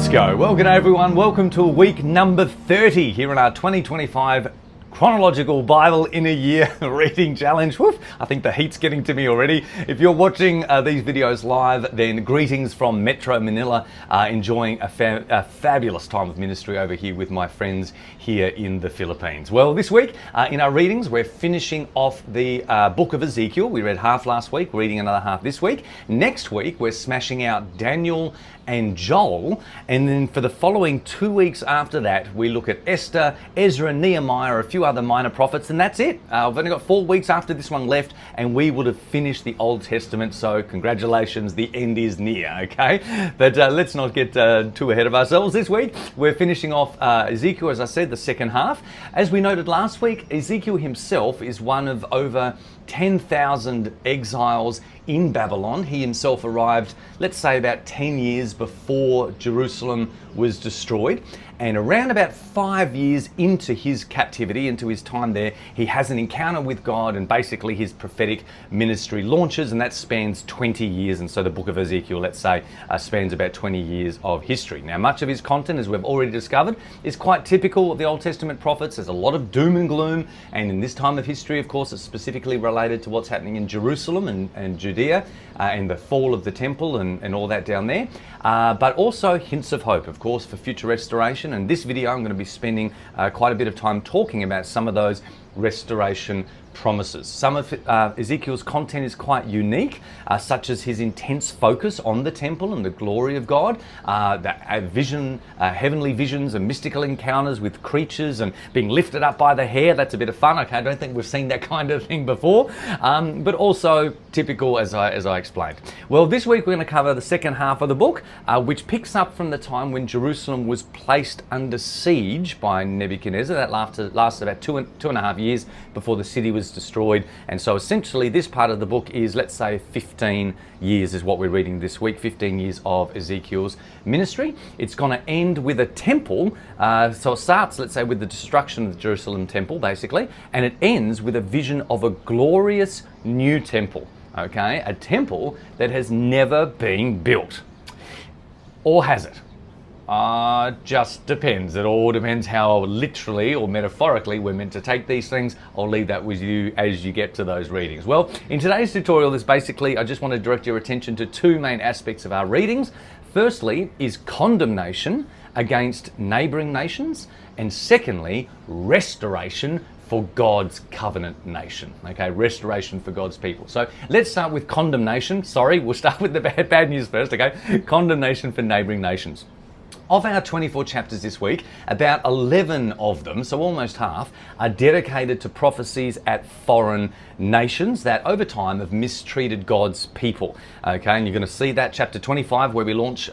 Let's go. Well, g'day everyone. Welcome to week number 30 here in our 2025 Chronological Bible-in-a-Year Reading Challenge. Woof, I think the heat's getting to me already. If you're watching these videos live, then greetings from Metro Manila, enjoying a fabulous time of ministry over here with my friends here in the Philippines. Well, this week in our readings, we're finishing off the Book of Ezekiel. We read half last week, reading another half this week. Next week, we're smashing out Daniel and Joel, and then for the following 2 weeks after that, we look at Esther, Ezra, Nehemiah, a few other minor prophets, and that's it. I've only got 4 weeks after this one left, and we would have finished the Old Testament, so congratulations, the end is near, okay? But let's not get too ahead of ourselves this week. We're finishing off Ezekiel, as I said, the second half. As we noted last week, Ezekiel himself is one of over 10,000 exiles in Babylon. He himself arrived, let's say, about 10 years before Jerusalem was destroyed. And around about 5 years into his captivity, into his time there, he has an encounter with God, and basically his prophetic ministry launches, and that spans 20 years. And so the book of Ezekiel, let's say, spans about 20 years of history. Now, much of his content, as we've already discovered, is quite typical of the Old Testament prophets. There's a lot of doom and gloom, and in this time of history, of course, it's specifically related to what's happening in Jerusalem and Judea, and the fall of the temple and all that down there. But also hints of hope, of course, for future restoration. And this video, I'm going to be spending quite a bit of time talking about some of those restoration promises. Some of Ezekiel's content is quite unique, such as his intense focus on the temple and the glory of God, heavenly visions and mystical encounters with creatures and being lifted up by the hair. That's a bit of fun. Okay, I don't think we've seen that kind of thing before, but also typical, as I explained. Well, this week we're going to cover the second half of the book, which picks up from the time when Jerusalem was placed under siege by Nebuchadnezzar. That lasted about two and a half years before the city was destroyed. And so essentially this part of the book is, let's say, 15 years is what we're reading this week, 15 years of Ezekiel's ministry. It's going to end with a temple. So it starts, let's say, with the destruction of the Jerusalem temple, basically, and it ends with a vision of a glorious new temple, okay? A temple that has never been built. Or has it? Just depends. It all depends how literally or metaphorically we're meant to take these things. I'll leave that with you as you get to those readings. Well, in today's tutorial, I just want to direct your attention to two main aspects of our readings. Firstly is condemnation against neighbouring nations, and secondly, restoration for God's covenant nation. Okay, restoration for God's people. So let's start with condemnation. Sorry, we'll start with the bad news first, okay? Condemnation for neighbouring nations. Of our 24 chapters this week, about 11 of them, so almost half, are dedicated to prophecies at foreign nations that over time have mistreated God's people. Okay, and you're going to see that chapter 25 where we launch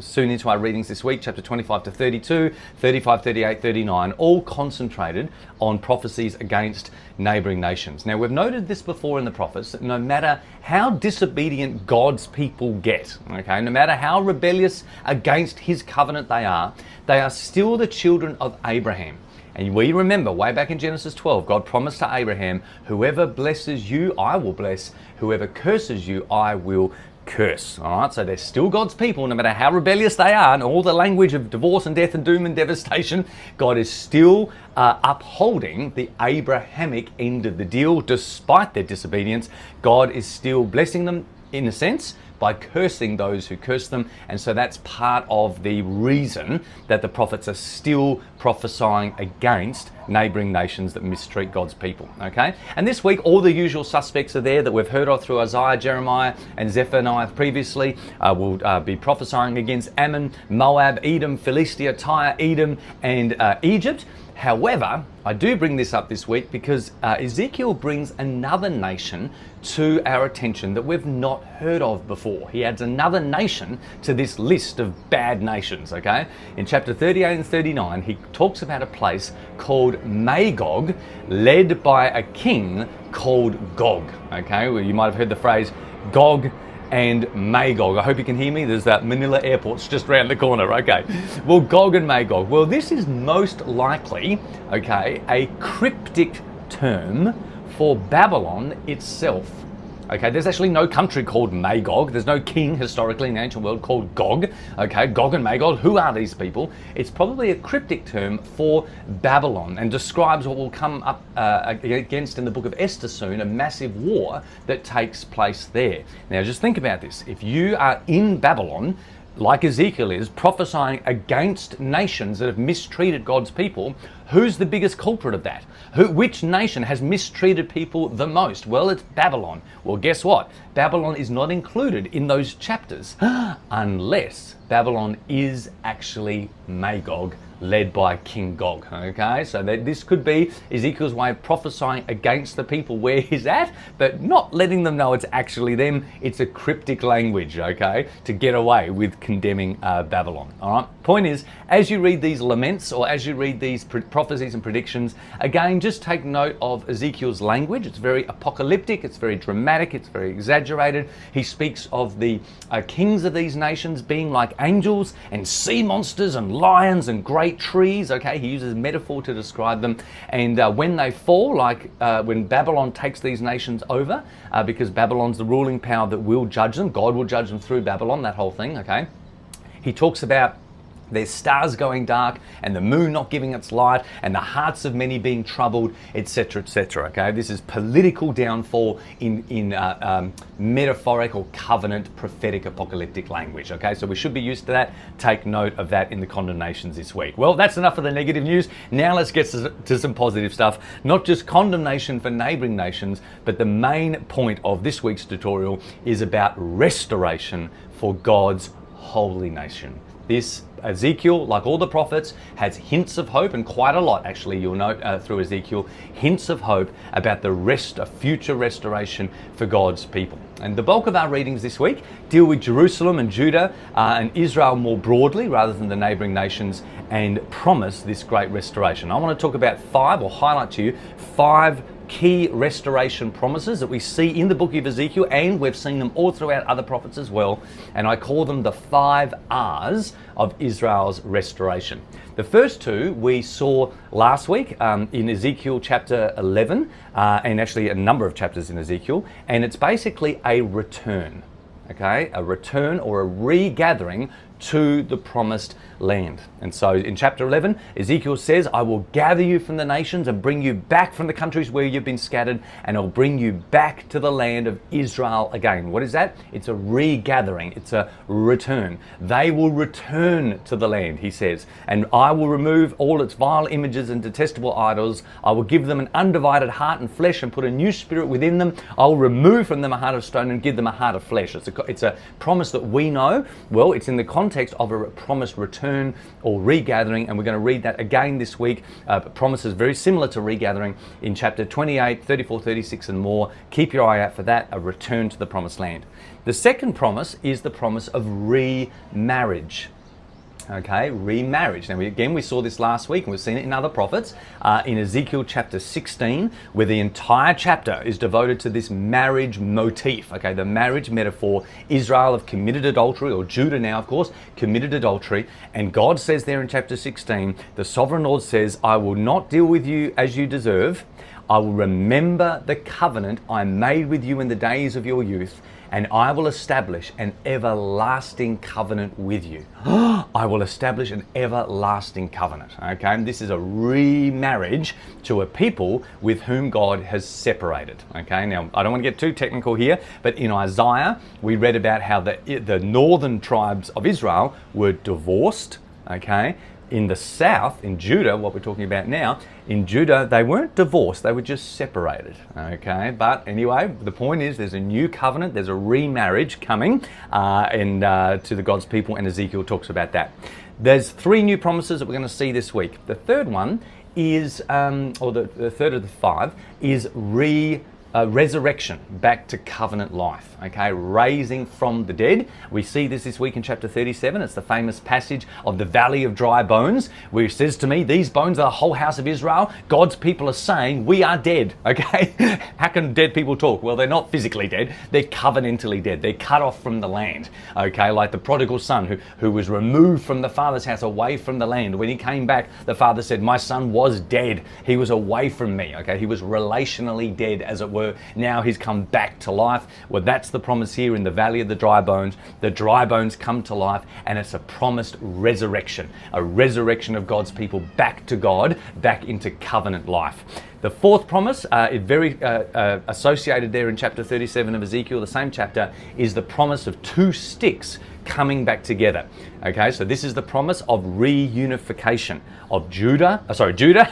soon into our readings this week, chapter 25 to 32, 35, 38, 39, all concentrated on prophecies against neighbouring nations. Now, we've noted this before in the prophets, that no matter how disobedient God's people get, okay, no matter how rebellious against his covenant they are still the children of Abraham. And we remember way back in Genesis 12, God promised to Abraham, whoever blesses you, I will bless. Whoever curses you, I will curse. All right, so they're still God's people, no matter how rebellious they are, and all the language of divorce and death and doom and devastation, God is still upholding the Abrahamic end of the deal. Despite their disobedience, God is still blessing them, in a sense, by cursing those who curse them. And so that's part of the reason that the prophets are still prophesying against neighbouring nations that mistreat God's people, okay? And this week, all the usual suspects are there that we've heard of through Isaiah, Jeremiah, and Zephaniah previously. We'll be prophesying against Ammon, Moab, Edom, Philistia, Tyre, Edom, and Egypt. However, I do bring this up this week because Ezekiel brings another nation to our attention that we've not heard of before. He adds another nation to this list of bad nations, okay? In chapter 38 and 39, he talks about a place called Magog, led by a king called Gog, okay? Well, you might have heard the phrase Gog and Magog. I hope you can hear me. There's that Manila airport's just around the corner. Okay. Well, Gog and Magog. Well, this is most likely, okay, a cryptic term for Babylon itself. Okay, there's actually no country called Magog. There's no king historically in the ancient world called Gog. Okay, Gog and Magog, who are these people? It's probably a cryptic term for Babylon and describes what will come up against in the book of Esther soon, a massive war that takes place there. Now just think about this. If you are in Babylon, like Ezekiel is, prophesying against nations that have mistreated God's people, who's the biggest culprit of that? Which nation has mistreated people the most? Well, it's Babylon. Well, guess what? Babylon is not included in those chapters unless Babylon is actually Magog, led by King Gog. Okay, so this could be Ezekiel's way of prophesying against the people where he's at, but not letting them know it's actually them. It's a cryptic language, okay, to get away with condemning Babylon. All right, point is, as you read these laments or as you read these prophecies and predictions, again, just take note of Ezekiel's language. It's very apocalyptic, it's very dramatic, it's very exaggerated. He speaks of the kings of these nations being like angels and sea monsters and lions and great trees. Okay, he uses metaphor to describe them, and when they fall, like when Babylon takes these nations over, because Babylon's the ruling power that will judge them, God will judge them through Babylon, that whole thing. Okay, he talks about there's stars going dark and the moon not giving its light and the hearts of many being troubled, etc., etc. Okay, this is political downfall in metaphorical covenant prophetic apocalyptic language. Okay, so we should be used to that. Take note of that in the condemnations this week. Well, that's enough of the negative news. Now let's get to some positive stuff. Not just condemnation for neighbouring nations, but the main point of this week's tutorial is about restoration for God's holy nation. This Ezekiel, like all the prophets, has hints of hope, and quite a lot actually, you'll note through Ezekiel, hints of hope about a future restoration for God's people. And the bulk of our readings this week deal with Jerusalem and Judah and Israel more broadly rather than the neighbouring nations, and promise this great restoration. I want to talk about highlight to you five key restoration promises that we see in the book of Ezekiel, and we've seen them all throughout other prophets as well, and I call them the 5 R's of Israel's restoration. The first two we saw last week in Ezekiel chapter 11, and actually a number of chapters in Ezekiel, and it's basically a return, okay, a return or a regathering to the promised land. And so in chapter 11, Ezekiel says, I will gather you from the nations and bring you back from the countries where you've been scattered, and I'll bring you back to the land of Israel again. What is that? It's a regathering. It's a return. They will return to the land, he says, and I will remove all its vile images and detestable idols. I will give them an undivided heart and flesh and put a new spirit within them. I will remove from them a heart of stone and give them a heart of flesh. It's a promise that we know. Well, it's in the context of a promised return or regathering, and we're going to read that again this week. Promises very similar to regathering in chapter 28, 34, 36 and more. Keep your eye out for that, a return to the promised land. The second promise is the promise of remarriage. Okay, remarriage. Now, we saw this last week, and we've seen it in other prophets, in Ezekiel chapter 16, where the entire chapter is devoted to this marriage motif. Okay, the marriage metaphor. Israel have committed adultery, or Judah now, of course, committed adultery, and God says there in chapter 16, the sovereign Lord says, I will not deal with you as you deserve. I will remember the covenant I made with you in the days of your youth, and I will establish an everlasting covenant with you. I will establish an everlasting covenant. Okay, and this is a remarriage to a people with whom God has separated. Okay, now I don't want to get too technical here, but in Isaiah we read about how the northern tribes of Israel were divorced. Okay, in the south, in Judah, what we're talking about now, in Judah, they weren't divorced, they were just separated. Okay, but anyway, the point is there's a new covenant, there's a remarriage coming to the God's people, and Ezekiel talks about that. There's 3 new promises that we're going to see this week. The third one is, the third of the 5, is resurrection back to covenant life, okay, raising from the dead. We see this week in chapter 37. It's the famous passage of the valley of dry bones, where it says to me, these bones are the whole house of Israel. God's people are saying, we are dead, okay? How can dead people talk? Well, they're not physically dead, they're covenantally dead. They're cut off from the land, okay, like the prodigal son who was removed from the father's house, away from the land. When he came back, the father said, my son was dead. He was away from me, okay? He was relationally dead, as it were, were. Now he's come back to life. Well, that's the promise here in the valley of the dry bones. The dry bones come to life, and it's a promised resurrection, a resurrection of God's people back to God, back into covenant life. The fourth promise, is very associated there in chapter 37 of Ezekiel, the same chapter, is the promise of two sticks coming back together. Okay, so this is the promise of reunification of Judah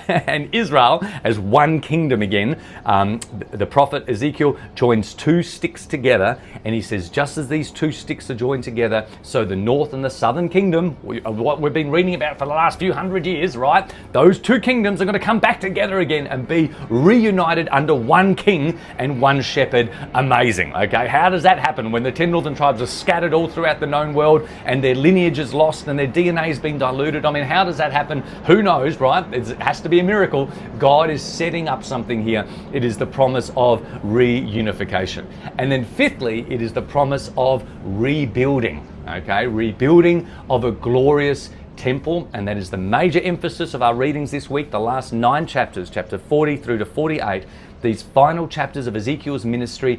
and Israel as one kingdom again. The prophet Ezekiel joins two sticks together, and he says, just as these two sticks are joined together, so the north and the southern kingdom, what we've been reading about for the last few hundred years, right? Those two kingdoms are going to come back together again and be reunited under one king and one shepherd. Amazing. Okay, how does that happen when the 10 northern tribes are scattered all throughout the known world and their lineage is lost and their DNA has been diluted? I mean, how does that happen? Who knows, right? It has to be a miracle. God is setting up something here. It is the promise of reunification. And then fifthly, it is the promise of rebuilding. Okay, rebuilding of a glorious temple, and that is the major emphasis of our readings this week, the last 9 chapters, chapter 40 through to 48, these final chapters of Ezekiel's ministry,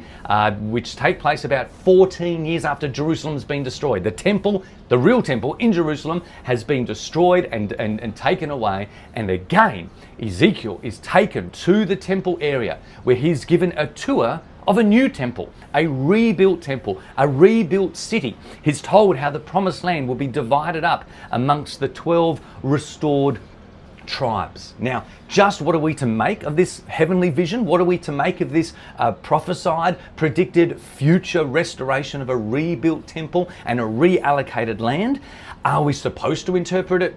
which take place about 14 years after Jerusalem's been destroyed. The temple, the real temple in Jerusalem, has been destroyed and taken away, and again, Ezekiel is taken to the temple area where he's given a tour of a new temple, a rebuilt city. He's told how the promised land will be divided up amongst the 12 restored tribes. Now, just what are we to make of this heavenly vision? What are we to make of this prophesied, predicted future restoration of a rebuilt temple and a reallocated land? Are we supposed to interpret it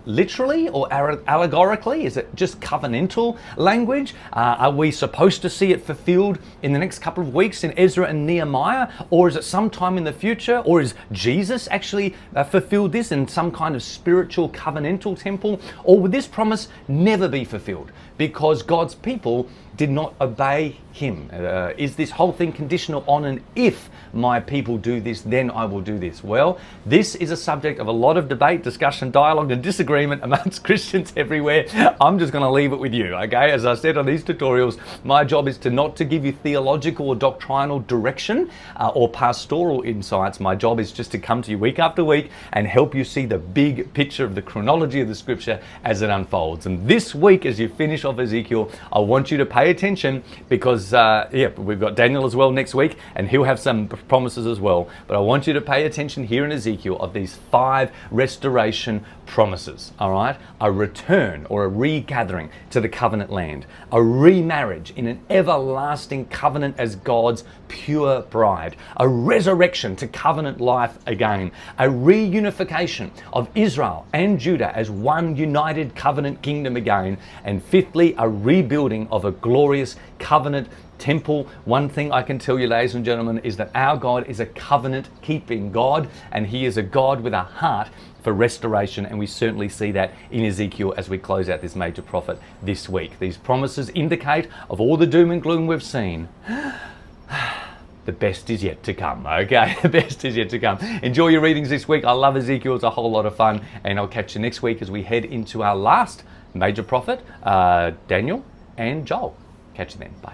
literally or allegorically? Is it just covenantal language? Are we supposed to see it fulfilled in the next couple of weeks in Ezra and Nehemiah? Or is it sometime in the future? Or is Jesus actually fulfilled this in some kind of spiritual covenantal temple? Or would this promise never be fulfilled because God's people did not obey him? Is this whole thing conditional on an if my people do this, then I will do this? Well, this is a subject of a lot of debate, discussion, dialogue, and disagreement amongst Christians everywhere. I'm just going to leave it with you, okay? As I said on these tutorials, my job is not to give you theological or doctrinal direction or pastoral insights. My job is just to come to you week after week and help you see the big picture of the chronology of the scripture as it unfolds. And this week, as you finish off Ezekiel, I want you to pay attention because, we've got Daniel as well next week, and he'll have some promises as well. But I want you to pay attention here in Ezekiel of these 5 restoration promises, all right? A return or a regathering to the covenant land, a remarriage in an everlasting covenant as God's pure bride, a resurrection to covenant life again, a reunification of Israel and Judah as one united covenant kingdom again, and fifthly, a rebuilding of a glorious covenant temple. One thing I can tell you, ladies and gentlemen, is that our God is a covenant-keeping God, and he is a God with a heart for restoration, and we certainly see that in Ezekiel as we close out this major prophet this week. These promises indicate, of all the doom and gloom we've seen, the best is yet to come, okay? The best is yet to come. Enjoy your readings this week. I love Ezekiel. It's a whole lot of fun, and I'll catch you next week as we head into our last major prophet, Daniel and Joel. Catch you then. Bye.